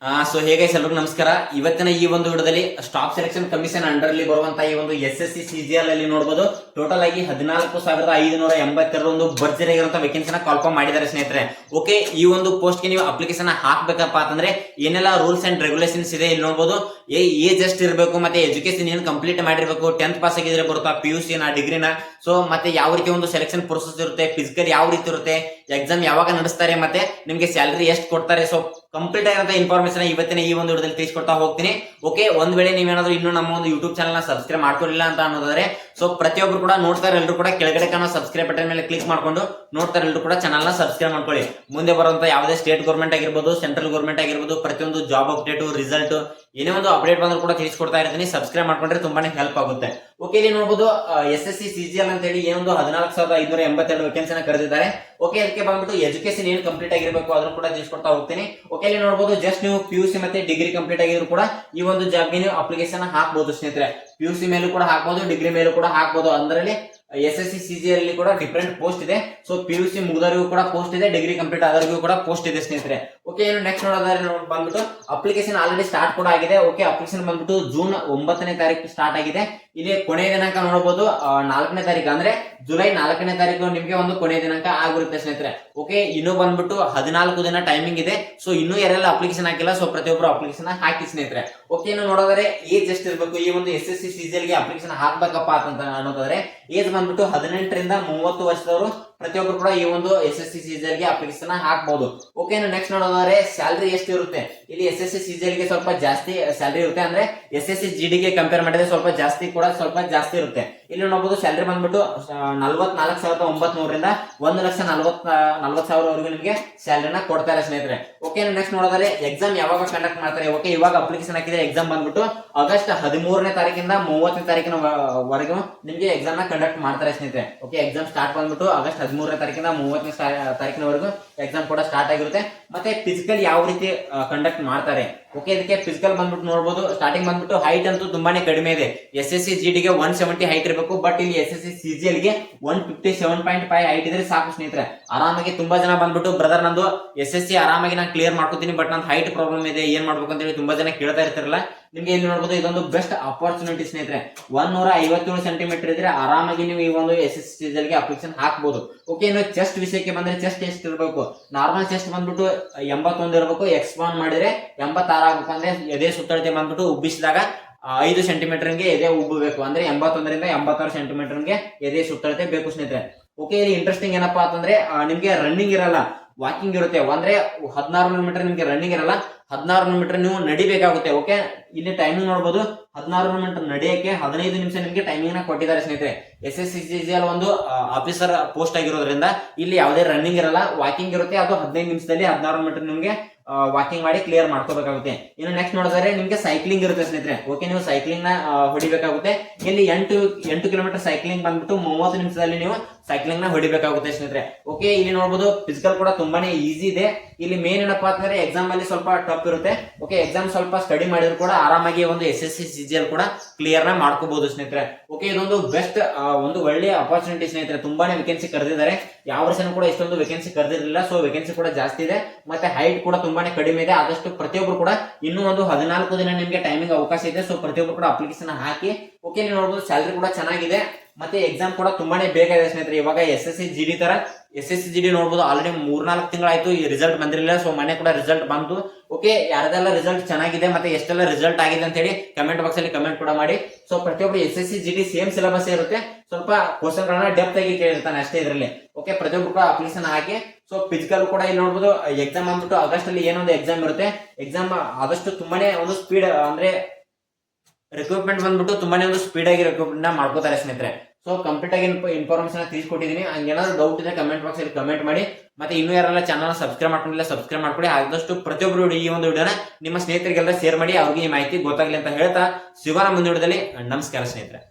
So ಹೇಗೆ ಎಲ್ರಿಗೂ ನಮಸ್ಕಾರ. ಇವತ್ತಿನ ಈ ಒಂದು ವಿಡಿಯೋದಲ್ಲಿ ಸ್ಟಾಫ್ ಸೆಲೆಕ್ಷನ್ ಕಮಿಷನ್ ಅಂಡರ್ ಅಲ್ಲಿ ಬರುವಂತಹ ಈ ಒಂದು SSC CGL ಅಲ್ಲಿ ನೋಡಬಹುದು. ಟೋಟಲ್ ಆಗಿ 14,582 ಒಂದು ಭರ್ಜರಿ ಆಗಿರುವಂತಹ ವೇಕೆನ್ಸಿನ ಕಾಲ್ಫಾರ್ಮ್ ಮಾಡಿದ್ದಾರೆ ಸ್ನೇಹಿತರೆ. ಓಕೆ, ಈ ಒಂದು ಪೋಸ್ಟ್ ಗೆ ನೀವು ಅಪ್ಲಿಕೇಶನ್ ಹಾಕ್ಬೇಕಪ್ಪ ಅಂತಂದ್ರೆ ಏನೆಲ್ಲ ರೂಲ್ಸ್ ಅಂಡ್ ರೆಗ್ಯುಲೇಷನ್ಸ್ ಇದೆ ಇಲ್ಲಿ ನೋಡಬಹುದು. ಏಜ್ ಎಷ್ಟು ಇರಬೇಕು, ಮತ್ತೆ ಎಜುಕೇಶನ್ ಏನು ಕಂಪ್ಲೀಟ್ ಮಾಡಿರ್ಬೇಕು, 10th ಪಾಸ್ ಆಗಿದ್ರೆ ಬರುತ್ತಾ, PUC ನ ಡಿಗ್ರಿನ, ಸೊ ಮತ್ತೆ ಯಾವ ರೀತಿ ಒಂದು ಸೆಲೆಕ್ಷನ್ ಪ್ರೊಸೆಸ್ ಇರುತ್ತೆ, ಫಿಸಿಕಲ್ ಯಾವ ರೀತಿ ಇರುತ್ತೆ, ಎಕ್ಸಾಮ್ ಯಾವಾಗ ನಡೆಸ್ತಾರೆ, ಮತ್ತೆ ನಿಮ್ಗೆ ಸ್ಯಾಲರಿ ಎಷ್ಟು ಕೊಡ್ತಾರೆ, ಸೊ ಕಂಪ್ಲೀಟ್ ಆಗಿರೋ ಇನ್ಫಾರ್ಮೇಶನ್ ಇವತ್ತಿನ ಈ ಒಂದು ವಿಡಿಯೋದಲ್ಲಿ ತಿಳಿಸ್ಕೊಡ್ತಾ ಹೋಗ್ತೀನಿ. ಓಕೆ, ಒಂದ್ ವೇಳೆ ನೀವೇನಾದ್ರೂ ಇನ್ನೂ ನಮ್ಮ ಒಂದು ಯೂಟ್ಯೂಬ್ ಚಾನಲ್ ನ ಸಬ್ಸ್ಕ್ರೈಬ್ ಮಾಡ್ಕೊಳ್ಳಿಲ್ಲ ಅಂತ ಅನ್ನೋದಾದ್ರೆ, ಸೊ ಪ್ರತಿಯೊಬ್ರು ಕೂಡ ನೋಡ್ತಾರೆ ಎಲ್ಲರೂ ಕೂಡ ಕೆಳಗಡೆ ಕಾಣೋ ಸಬ್ಸ್ಕ್ರೈಬ್ ಬಟನ್ ಮೇಲೆ ಕ್ಲಿಕ್ ಮಾಡ್ಕೊಂಡು ನೋಡ್ತಾರೆ ಎಲ್ಲರೂ ಕೂಡ ಚಾನಲ್ ನ ಸಬ್ಸ್ಕ್ರೈಬ್ ಮಾಡ್ಕೊಳ್ಳಿ. ಮುಂದೆ ಬರುವಂತ ಯಾವುದೇ ಸ್ಟೇಟ್ ಗೌರ್ಮೆಂಟ್ ಆಗಿರ್ಬೋದು, ಸೆಂಟ್ರಲ್ ಗೌರ್ಮೆಂಟ್ ಆಗಿರ್ಬೋದು, ಪ್ರತಿಯೊಂದು ಜಾಬ್ ಅಪ್ಡೇಟ್, ರಿಸಲ್ಟ್, ಏನೇ ಒಂದು ಅಪ್ಡೇಟ್ ಬಂದ್ರು ಕೂಡ ತಿಳಿಸ್ಕೊಡ್ತಾ ಇರ್ತೀನಿ. ಸಬ್ಸ್ಕ್ರೈಬ್ ಮಾಡ್ಕೊಂಡ್ರೆ ತುಂಬಾನೇ ಹೆಲ್ಪ್ ಆಗುತ್ತೆ. ಓಕೆ, ಇಲ್ಲಿ ನೋಡಬಹುದು SSC CGL ಅಂತ ಹೇಳಿ ಏನೊಂದು 14,582 ವೇಕೆನ್ಸಿನ ಕರೆದಿದ್ದಾರೆ. ಓಕೆ, ಅದಕ್ಕೆ ಬಂದ್ಬಿಟ್ಟು ಎಜುಕೇಶನ್ ಏನು ಕಂಪ್ಲೀಟ್ ಆಗಿರಬೇಕು ಅದನ್ನು ಕೂಡ ತಿಳಿಸ್ಕೊಡ್ತಾ ಹೋಗ್ತೀನಿ. ಓಕೆ, ಇಲ್ಲಿ ನೋಡಬಹುದು ಜಸ್ಟ್ ನೀವು PUC ಮತ್ತೆ ಡಿಗ್ರಿ ಕಂಪ್ಲೀಟ್ ಆಗಿದ್ರು ಕೂಡ ಈ ಒಂದು ಜಾಬ್ಗೆ ನೀವು ಅಪ್ಲಿಕೇಶನ್ ಹಾಕಬಹುದು ಸ್ನೇಹಿತರೆ. PUC ಮೇಲೂ ಕೂಡ ಹಾಕಬಹುದು, ಡಿಗ್ರಿ ಮೇಲೂ ಕೂಡ ಹಾಕಬಹುದು. ಅದರಲ್ಲಿ SSC CGL ಅಲ್ಲಿ ಕೂಡ ಡಿಫರೆಂಟ್ ಪೋಸ್ಟ್ ಇದೆ. ಸೊ PUC ಮುಗಿದವರಿಗೂ ಕೂಡ ಪೋಸ್ಟ್ ಇದೆ, ಡಿಗ್ರಿ ಕಂಪ್ಲೀಟ್ ಆದವರಿಗೂ ಕೂಡ ಪೋಸ್ಟ್ ಇದೆ ಸ್ನೇಹಿತರೆ. ಓಕೆ, ಏನು ನೆಕ್ಸ್ಟ್ ನೋಡೋದಾದ್ರೆ ಬಂದ್ಬಿಟ್ಟು ಅಪ್ಲಿಕೇಶನ್ ಆಲ್ರೆಡಿ ಸ್ಟಾರ್ಟ್ ಕೂಡ ಆಗಿದೆ. ಓಕೆ, ಅಪ್ಲಿಕೇಶನ್ ಬಂದ್ಬಿಟ್ಟು ಜೂನ್ 9ನೇ ತಾರೀಕು ಸ್ಟಾರ್ಟ್ ಆಗಿದೆ. ಇಲ್ಲಿ ಕೊನೆಯ ದಿನಾಂಕ ನೋಡಬಹುದು 4ನೇ ತಾರೀಕು, ಅಂದ್ರೆ ಜುಲೈ 4ನೇ ತಾರೀಕು ನಿಮ್ಗೆ ಒಂದು ಕೊನೆಯ ದಿನಾಂಕ ಆಗಿರುತ್ತೆ ಸ್ನೇಹಿತರೆ. ಓಕೆ, ಇನ್ನು ಬಂದ್ಬಿಟ್ಟು 14 ದಿನ ಟೈಮಿಂಗ್ ಇದೆ. ಸೊ ಇನ್ನೂ ಯಾರೆಲ್ಲ ಅಪ್ಲಿಕೇಶನ್ ಹಾಕಿಲ್ಲ, ಸೊ ಪ್ರತಿಯೊಬ್ಬರು ಅಪ್ಲಿಕೇಶನ್ ಹಾಕಿ ಸ್ನೇಹಿತರೆ. ಓಕೆ, ಇನ್ನು ನೋಡೋದಾದ್ರೆ ಏಜ್ ಎಷ್ಟು ಇರಬೇಕು ಈ ಒಂದು SSC CGL ಗೆ ಅಪ್ಲಿಕೇಶನ್ ಹಾಕ್ಬೇಕಪ್ಪ ಅಂತ ಅನ್ನೋದಾದ್ರೆ ಏಜ್ ಬಂದ್ಬಿಟ್ಟು 18ರಿಂದ 30 ವರ್ಷದವರು ಪ್ರತಿಯೊಬ್ಬರು ಕೂಡ ಈ ಒಂದು SSC CGL ಗೆ ಅಪ್ಲಿಕೇಶನ್ ಹಾಕಬಹುದು. ಓಕೆ, ನೆಕ್ಸ್ಟ್ ನೋಡೋದಾದ್ರೆ ಸ್ಯಾಲರಿ ಎಷ್ಟು ಇರುತ್ತೆ. ಇಲ್ಲಿ SSC CGL ಗೆ ಸ್ವಲ್ಪ ಜಾಸ್ತಿ ಸ್ಯಾಲರಿ ಇರುತ್ತೆ, ಅಂದ್ರೆ SSC GD ಗೆ ಕಂಪೇರ್ ಮಾಡಿದ್ರೆ ಸ್ವಲ್ಪ ಜಾಸ್ತಿ ಇರುತ್ತೆ. ಇಲ್ಲಿ ನೋಡಬಹುದು ಸ್ಯಾಲರಿ ಬಂದ್ಬಿಟ್ಟು 44,900ರಿಂದ 1,40,000 ನಿಮಗೆ ಸ್ಯಾಲರಿನ ಕೊಡ್ತಾರೆ ಸ್ನೇಹಿತರೆ. ಓಕೆ, ನೆಕ್ಸ್ಟ್ ನೋಡೋದಾದ್ರೆ ಎಕ್ಸಾಮ್ ಯಾವಾಗ ಕಂಡಕ್ಟ್ ಮಾಡ್ತಾರೆ. ಓಕೆ, ಇವಾಗ ಅಪ್ಲಿಕೇಶನ್ ಹಾಕಿದ್ರೆ ಎಕ್ಸಾಮ್ ಬಂದ್ಬಿಟ್ಟು ಆಗಸ್ಟ್ 13ನೇ ತಾರೀಕಿಂದ 30ನೇ ತಾರೀಕಿನ ವರೆಗೂ ನಿಮಗೆ ಎಕ್ಸಾಮ್ ನ ಕಂಡಕ್ಟ್ ಮಾಡ್ತಾರೆ ಸ್ನೇಹಿತರೆ. ಓಕೆ, ಎಕ್ಸಾಮ್ ಸ್ಟಾರ್ಟ್ ಬಂದ್ಬಿಟ್ಟು ಆಗಸ್ಟ್ 13ನೇ ತಾರೀಕಿಂದ 30ನೇ ತಾರೀಕಿನವರೆಗೂ ಎಕ್ಸಾಮ್ ಕೂಡ ಸ್ಟಾರ್ಟ್ ಆಗಿರುತ್ತೆ. ಮತ್ತೆ ಫಿಸಿಕಲ್ ಯಾವ ರೀತಿ ಕಂಡಕ್ಟ್ ಮಾಡ್ತಾರೆ. ಓಕೆ, ಇದಕ್ಕೆ ಫಿಸಿಕಲ್ ಬಂದ್ಬಿಟ್ಟು ನೋಡಬಹುದು. ಸ್ಟಾರ್ಟಿಂಗ್ ಬಂದ್ಬಿಟ್ಟು ಹೈಟ್ ಅಂತೂ ತುಂಬಾನೇ ಕಡಿಮೆ ಇದೆ. SSC GD ಗೆ 170 ಹೈಟ್ ಇರಬೇಕು, ಬಟ್ ಇಲ್ಲಿ SSC CGL ಗೆ 157.5 ಹೈಟ್ ಇದ್ರೆ ಸಾಕು ಸ್ನೇಹಿತರೆ. ಆರಾಮಾಗಿ ತುಂಬಾ ಜನ ಬಂದ್ಬಿಟ್ಟು ಬ್ರದರ್ ನಂದು SSC ಆರಾಮಾಗಿ ನಾನು ಕ್ಲಿಯರ್ ಮಾಡ್ಕೊತೀನಿ, ಬಟ್ ನಂದು ಹೈಟ್ ಪ್ರಾಬ್ಲಮ್ ಇದೆ, ಏನ್ ಮಾಡ್ಬೇಕು ಅಂತ ಹೇಳಿ ತುಂಬಾ ಜನ ಕೇಳ್ತಾ ಇರ್ತಾರಲ್ಲ, ನಿಮ್ಗೆ ಇಲ್ಲಿ ನೋಡಬಹುದು ಇದೊಂದು ಬೆಸ್ಟ್ ಅಪರ್ಚುನಿಟಿ ಸ್ನೇಹಿತರೆ. 157 ಸೆಂಟಿಮೀಟರ್ ಇದ್ರೆ ಆರಾಮಾಗಿ ನೀವು ಈ ಒಂದು SSC CGL ಗೆ ಅಪ್ಲಿಕೇಶನ್ ಹಾಕಬಹುದು. ಓಕೆ, ಇನ್ನು ಚೆಸ್ಟ್ ವಿಷಯಕ್ಕೆ ಬಂದ್ರೆ ಚೆಸ್ಟ್ ಎಷ್ಟು ಇರಬೇಕು. ನಾರ್ಮಲ್ ಚೆಸ್ಟ್ ಬಂದ್ಬಿಟ್ಟು 81 ಇರಬೇಕು, ಎಕ್ಸ್ಪಾಂಡ್ ಮಾಡಿದ್ರೆ 86 ಆಗಬೇಕು. ಅಂದ್ರೆ ಎದೆ ಸುತ್ತಳತೆ ಬಂದ್ಬಿಟ್ಟು ಉಬ್ಬಿಸಿದಾಗ 5 ಸೆಂಟಿಮೀಟರ್ಗೆ ಎದೆ ಉಬ್ಬಬೇಕು, ಅಂದ್ರೆ 81ರಿಂದ 86 ಸೆಂಟಿಮೀಟರ್ಗೆ ಎದೆ ಸುತ್ತಳತೆ ಬೇಕು ಸ್ನೇಹಿತರೆ. ಓಕೆ, ಇಲ್ಲಿ ಇಂಟ್ರೆಸ್ಟಿಂಗ್ ಏನಪ್ಪಾ ಅಂತಂದ್ರೆ ನಿಮ್ಗೆ ರನ್ನಿಂಗ್ ಇರಲ್ಲ, ವಾಕಿಂಗ್ ಇರುತ್ತೆ. ಅಂದ್ರೆ 16 ಮೀಟರ್ ನಿಮ್ಗೆ ರನ್ನಿಂಗ್ ಇರಲ್ಲ, 16 ಮೀಟರ್ ನೀವು ನಡಿಬೇಕಾಗುತ್ತೆ. ಓಕೆ, ಇಲ್ಲಿ ಟೈಮಿಂಗ್ ನೋಡಬಹುದು 16 ಮೀಟರ್ ನಡೆಯಕ್ಕೆ 15 ನಿಮಿಷ ನಿಮ್ಗೆ ಟೈಮಿಂಗ್ ನ ಕೊಟ್ಟಿದ್ದಾರೆ ಸ್ನೇಹಿತರೆ. SSC CGL ಒಂದು ಆಫೀಸರ್ ಪೋಸ್ಟ್ ಆಗಿರೋದ್ರಿಂದ ಇಲ್ಲಿ ಯಾವುದೇ ರನ್ನಿಂಗ್ ಇರಲ್ಲ, ವಾಕಿಂಗ್ ಇರುತ್ತೆ. ಅದು 15 ನಿಮಿಷದಲ್ಲಿ 16 ಮೀಟರ್ ನಿಮ್ಗೆ ವಾಕಿಂಗ್ ಮಾಡಿ ಕ್ಲಿಯರ್ ಮಾಡ್ಕೋಬೇಕಾಗುತ್ತೆ. ಇನ್ನು ನೆಕ್ಸ್ಟ್ ನೋಡಿದ್ರೆ ನಿಮ್ಗೆ ಸೈಕ್ಲಿಂಗ್ ಇರುತ್ತೆ ಸ್ನೇಹಿತರೆ. ಓಕೆ, ನೀವು ಸೈಕ್ಲಿಂಗ್ ನ ಹೊಡಿಬೇಕಾಗುತ್ತೆ. ಇಲ್ಲಿ 8 ಕಿಲೋಮೀಟರ್ ಸೈಕ್ಲಿಂಗ್ ಬಂದ್ಬಿಟ್ಟು 30 ನಿಮಿಷದಲ್ಲಿ ನೀವು ಸೈಕ್ಲಿಂಗ್ ನ ಹೊಡಿಬೇಕಾಗುತ್ತೆ ಸ್ನೇಹಿತರೆ. ಓಕೆ, ಇಲ್ಲಿ ನೋಡಬಹುದು ಫಿಸಿಕಲ್ ಕೂಡ ತುಂಬಾನೇ ಈಸಿ ಇದೆ. ಇಲ್ಲಿ ಮೇನ್ ಏನಪ್ಪಾ ಅಂತಂದ್ರೆ ಎಕ್ಸಾಮ್ ಅಲ್ಲಿ ಸ್ವಲ್ಪ ಟಫ್ ಇರುತ್ತೆ. ಓಕೆ, ಎಕ್ಸಾಮ್ ಸ್ವಲ್ಪ ಸ್ಟಡಿ ಮಾಡಿದ್ರು ಕೂಡ ಆರಾಮಾಗಿ ಒಂದು SSC CGL ಕೂಡ ಕ್ಲಿಯರ್ ನ ಮಾಡ್ಕೋಬಹುದು ಸ್ನೇಹಿತರೆ. ಓಕೆ, ಇದೊಂದು ಬೆಸ್ಟ್ ಒಂದು ಒಳ್ಳೆ ಅಪರ್ಚುನಿಟಿ ಸ್ನೇಹಿತರೆ. ತುಂಬಾನೇ ವೇಕೆನ್ಸಿ ಕರೆದಿದ್ದಾರೆ. ಯಾವ ವರ್ಷನೂ ಕೂಡ ಇಷ್ಟೊಂದು ವೇಕೆನ್ಸಿ ಕರೆದಿರಲಿಲ್ಲ. ಸೊ ವೇಕೆನ್ಸಿ ಕೂಡ ಜಾಸ್ತಿ ಇದೆ, ಮತ್ತೆ ಹೈಟ್ ಕೂಡ ತುಂಬಾನೇ ಕಡಿಮೆ ಇದೆ. ಆದಷ್ಟು ಪ್ರತಿಯೊಬ್ಬರು ಕೂಡ ಇನ್ನೂ ಒಂದು 14 ದಿನ ನಿಮ್ಗೆ ಟೈಮಿಂಗ್ ಅವಕಾಶ ಇದೆ. ಸೊ ಪ್ರತಿಯೊಬ್ಬರು ಕೂಡ ಅಪ್ಲಿಕೇಶನ್ ಹಾಕಿ. ಓಕೆ, ನೀವು ನೋಡಬಹುದು ಸ್ಯಾಲರಿ ಕೂಡ ಚೆನ್ನಾಗಿದೆ, ಮತ್ತೆ ಎಕ್ಸಾಮ್ ಕೂಡ ತುಂಬಾನೇ ಬೇಗ ಇದೆ ಸ್ನೇಹಿತರೆ. ಇವಾಗ SSC GD ತರ SSC GD ನೋಡಬಹುದು ಆಲ್ರೆಡಿ 3-4 ತಿಂಗಳಾಯ್ತು ಈ ರಿಸಲ್ಟ್ ಬಂದಿರಲಿಲ್ಲ. ಸೊ ಮನೆ ಕೂಡ ರಿಸಲ್ಟ್ ಬಂತು. ಓಕೆ, ಯಾರದೆಲ್ಲ ರಿಸಲ್ಟ್ ಚೆನ್ನಾಗಿದೆ ಮತ್ತೆ ಎಷ್ಟೆಲ್ಲ ರಿಸಲ್ಟ್ ಆಗಿದೆ ಅಂತ ಹೇಳಿ ಕಮೆಂಟ್ ಬಾಕ್ಸ್ ಅಲ್ಲಿ ಕಮೆಂಟ್ ಕೂಡ ಮಾಡಿ. ಸೊ ಪ್ರತಿಯೊಬ್ಬರು SSC GD ಸೇಮ್ ಸಿಲೆಬಸ್ ಇರುತ್ತೆ, ಸ್ವಲ್ಪ ಕ್ವಶನ್ ಗಳನ್ನ ಡೆಪ್ತ್ ಆಗಿ ಕೇಳಿರ್ತಾನೆ ಅಷ್ಟೇ ಇದರಲ್ಲಿ. ಓಕೆ, ಪ್ರತಿಯೊಬ್ಬರು ಕೂಡ ಅಪ್ಲಿಕೇಶನ್ ಹಾಕಿ. ಸೊ ಫಿಸಿಕಲ್ ಕೂಡ ಇಲ್ಲಿ ನೋಡಬಹುದು ಎಕ್ಸಾಮ್ ಬಂದ್ಬಿಟ್ಟು ಆಗಸ್ಟ್ ಅಲ್ಲಿ ಏನೊಂದು ಎಕ್ಸಾಮ್ ಇರುತ್ತೆ. ಎಕ್ಸಾಮ್ ಆದಷ್ಟು ತುಂಬಾನೇ ಒಂದು ಸ್ಪೀಡ್ ಅಂದ್ರೆ ರಿಕ್ರೂಟ್ಮೆಂಟ್ ಬಂದ್ಬಿಟ್ಟು ತುಂಬಾನೇ ಒಂದು ಸ್ಪೀಡ್ ಆಗಿ ರಿಕ್ರೂಟ್ಮೆಂಟ್ ಮಾಡ್ಕೋತಾರೆ ಸ್ನೇಹಿತರೆ. ಸೊ ಕಂಪ್ಲೀಟ್ ಆಗಿ ಇನ್ಫಾರ್ಮೇಶನ್ ತಿಳಿಸ್ಕೊಟ್ಟಿದ್ದೀನಿ. ಹಂಗೇನಾದ್ರು ಡೌಟ್ ಇದೆ ಕಮೆಂಟ್ ಬಾಕ್ಸ್ ಅಲ್ಲಿ ಕಮೆಂಟ್ ಮಾಡಿ. ಮತ್ತೆ ಇನ್ನೂ ಯಾರೆಲ್ಲ ಚಾನಲ್ ಸಬ್ಸ್ಕ್ರೈಬ್ ಮಾಡ್ಕೊಂಡಿಲ್ಲ ಸಬ್ಸ್ಕ್ರೈಬ್ ಮಾಡ್ಕೊಳ್ಳಿ. ಆದಷ್ಟು ಪ್ರತಿಯೊಬ್ಬರು ಈ ಒಂದು ವಿಡಿಯೋನ ನಿಮ್ಮ ಸ್ನೇಹಿತರಿಗೆಲ್ಲ ಶೇರ್ ಮಾಡಿ, ಅವ್ರಿಗೆ ಈ ಮಾಹಿತಿ ಗೊತ್ತಾಗ್ಲಿ ಅಂತ ಹೇಳ್ತಾ ಸಿಗೋಣ ಮುಂದಿನ ವಿಡಿಯೋದಲ್ಲಿ. ನಮಸ್ಕಾರ ಸ್ನೇಹಿತರೆ.